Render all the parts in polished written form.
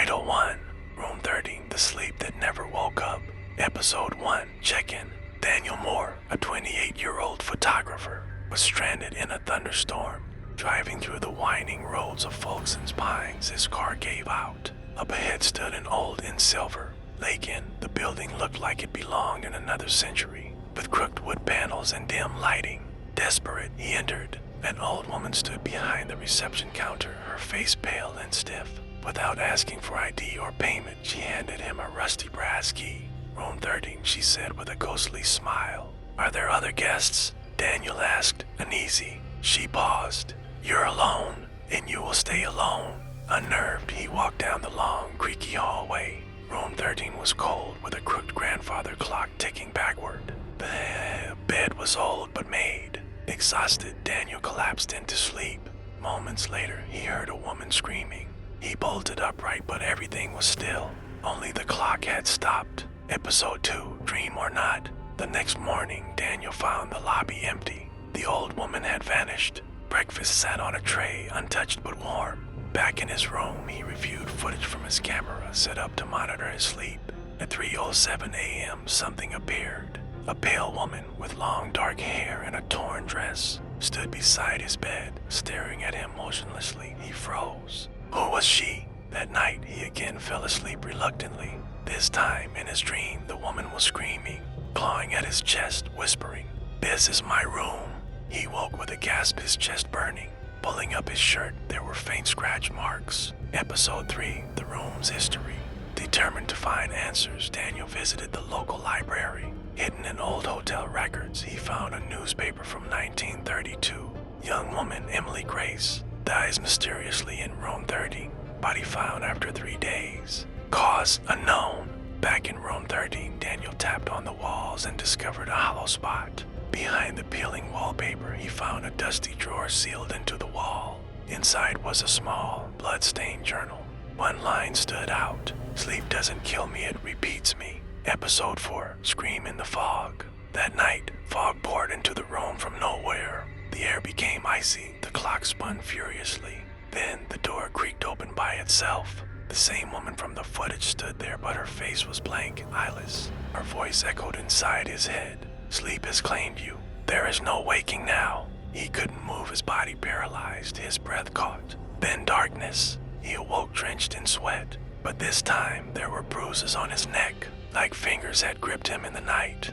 Title 1, Room 13, The Sleep That Never Woke Up. Episode 1, Check-In. Daniel Moore, a 28-year-old photographer, was stranded in a thunderstorm. Driving through the winding roads of Folxens Pines, his car gave out. Up ahead stood an old inn silver. Lake Inn, the building looked like it belonged in another century, with crooked wood panels and dim lighting. Desperate, he entered. An old woman stood behind the reception counter, her face pale and stiff. Without asking for ID or payment, she handed him a rusty brass key. Room 13, she said with a ghostly smile. Are there other guests? Daniel asked, uneasy. She paused. You're alone, and you will stay alone. Unnerved, he walked down the long, creaky hallway. Room 13 was cold, with a crooked grandfather clock ticking backward. The bed was old but made. Exhausted, Daniel collapsed into sleep. Moments later, he heard a woman screaming. He bolted upright, but everything was still. Only the clock had stopped. Episode 2, Dream or Not. The next morning, Daniel found the lobby empty. The old woman had vanished. Breakfast sat on a tray, untouched but warm. Back in his room, he reviewed footage from his camera set up to monitor his sleep. At 3:07 a.m., something appeared. A pale woman with long dark hair and a torn dress stood beside his bed, staring at him motionlessly. He froze. Who was she? That night, he again fell asleep reluctantly. This time, in his dream, the woman was screaming, clawing at his chest, whispering, "This is my room." He woke with a gasp, his chest burning. Pulling up his shirt, there were faint scratch marks. Episode 3, The Room's History. Determined to find answers, Daniel visited the local library. Hidden in old hotel records, he found a newspaper from 1932. Young woman Emily Grace dies mysteriously in Room 13. Body found after 3 days. Cause unknown. Back in Room 13, Daniel tapped on the walls and discovered a hollow spot. Behind the peeling wallpaper, he found a dusty drawer sealed into the wall. Inside was a small, blood-stained journal. One line stood out. Sleep doesn't kill me, it repeats me. Episode 4, Scream in the Fog. That night, fog poured into the room from nowhere. The air became icy, the clock spun furiously. Then the door creaked open by itself. The same woman from the footage stood there, but her face was blank, eyeless. Her voice echoed inside his head. Sleep has claimed you. There is no waking now. He couldn't move, his body paralyzed, his breath caught. Then darkness. He awoke drenched in sweat. But this time, there were bruises on his neck, like fingers had gripped him in the night.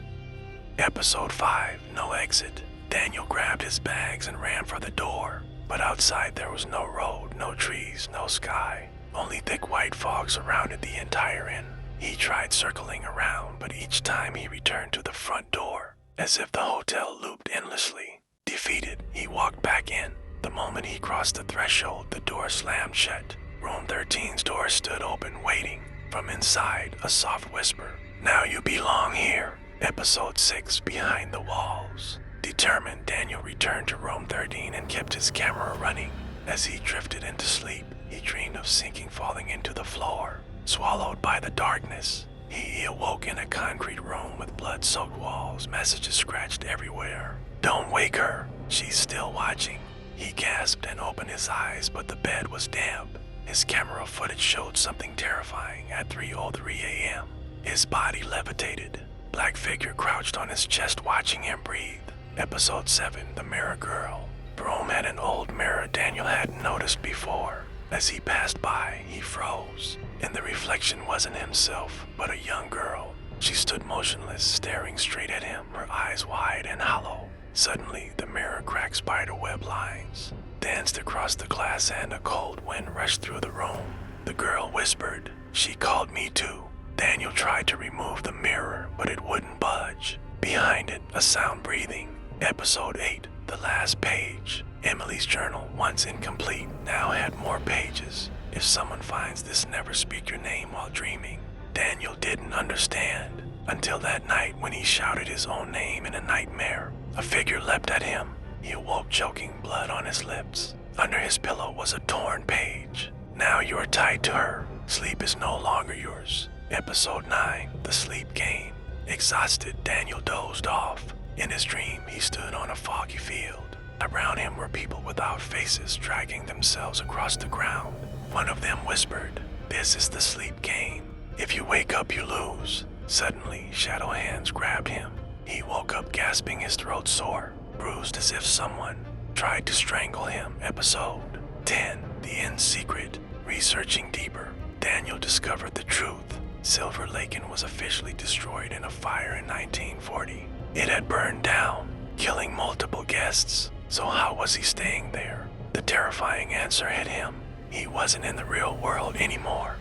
Episode 5, No Exit. Daniel grabbed his bags and ran for the door. But outside there was no road, no trees, no sky. Only thick white fog surrounded the entire inn. He tried circling around, but each time he returned to the front door, as if the hotel looped endlessly. Defeated, he walked back in. The moment he crossed the threshold, the door slammed shut. Room 13's door stood open, waiting. From inside, a soft whisper. Now you belong here. Episode 6, Behind the Walls. Determined, Daniel returned to Room 13 and kept his camera running. As he drifted into sleep, he dreamed of sinking, falling into the floor. Swallowed by the darkness, he awoke in a concrete room with blood-soaked walls, messages scratched everywhere. Don't wake her, she's still watching. He gasped and opened his eyes, but the bed was damp. His camera footage showed something terrifying at 3:03 a.m. His body levitated. Black figure crouched on his chest, watching him breathe. Episode 7, The Mirror Girl. The room had an old mirror Daniel hadn't noticed before. As he passed by, he froze. And the reflection wasn't himself, but a young girl. She stood motionless, staring straight at him, her eyes wide and hollow. Suddenly, the mirror cracked spiderweb lines, danced across the glass, and a cold wind rushed through the room. The girl whispered, "She called me too." Daniel tried to remove the mirror, but it wouldn't budge. Behind it, a sound breathing. Episode 8, The Last Page. Emily's journal, once incomplete, now had more pages. If someone finds this, never speak your name while dreaming. Daniel didn't understand until that night when he shouted his own name in a nightmare. A figure leapt at him. He awoke choking, blood on his lips. Under his pillow was a torn page. Now you are tied to her. Sleep is no longer yours. Episode 9, The Sleep Game. Exhausted, Daniel dozed off. In his dream, he stood on a foggy field. Around him were people without faces, dragging themselves across the ground. One of them whispered, This is the sleep game. If you wake up, you lose. Suddenly, shadow hands grabbed him. He woke up gasping, his throat sore, bruised as if someone tried to strangle him. Episode 10, The End Secret. Researching deeper, Daniel discovered the truth. Silver Lake was officially destroyed in a fire in 1940. It had burned down, killing multiple guests. So how was he staying there? The terrifying answer hit him. He wasn't in the real world anymore.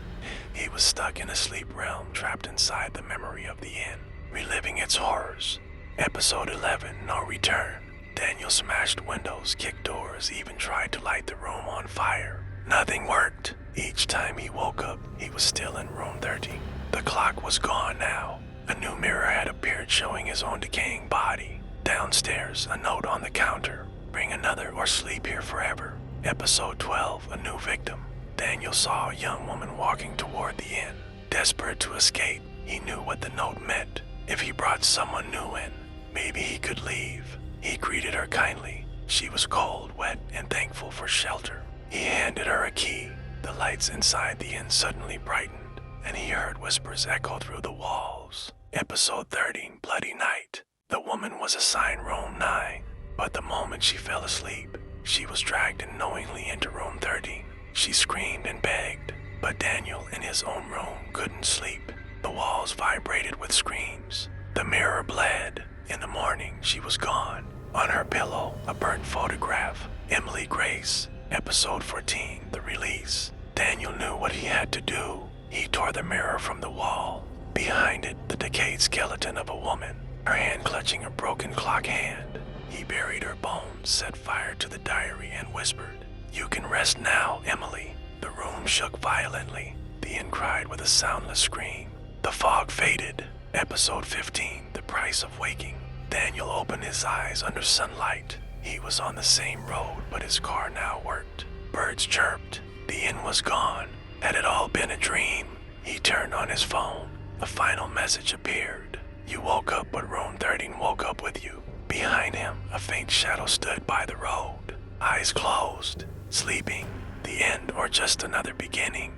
He was stuck in a sleep realm, trapped inside the memory of the inn, reliving its horrors. Episode 11, No Return. Daniel smashed windows, kicked doors, even tried to light the room on fire. Nothing worked. Each time he woke up, he was still in room 30. The clock was gone now. A new mirror had appeared showing his own decaying body. Downstairs, a note on the counter. Bring another or sleep here forever. Episode 12, A New Victim. Daniel saw a young woman walking toward the inn. Desperate to escape, he knew what the note meant. If he brought someone new in, maybe he could leave. He greeted her kindly. She was cold, wet, and thankful for shelter. He handed her a key. The lights inside the inn suddenly brightened, and he heard whispers echo through the walls. Episode 13, Bloody Night. The woman was assigned room 9, but the moment she fell asleep, she was dragged unknowingly into room 13. She screamed and begged, but Daniel in his own room couldn't sleep. The walls vibrated with screams. The mirror bled. In the morning, she was gone. On her pillow, a burnt photograph. Emily Grace. Episode 14, The Release. Daniel knew what he had to do. He tore the mirror from the wall. Behind it, the decayed skeleton of a woman, her hand clutching a broken clock hand. He buried her bones, set fire to the diary, and whispered, "You can rest now, Emily." The room shook violently. The inn cried with a soundless scream. The fog faded. Episode 15, The Price of Waking. Daniel opened his eyes under sunlight. He was on the same road, but his car now worked. Birds chirped. The inn was gone. Had it all been a dream? He turned on his phone. A final message appeared. You woke up, but room 13 woke up with you. Behind him, a faint shadow stood by the road. Eyes closed. Sleeping. The end or just another beginning?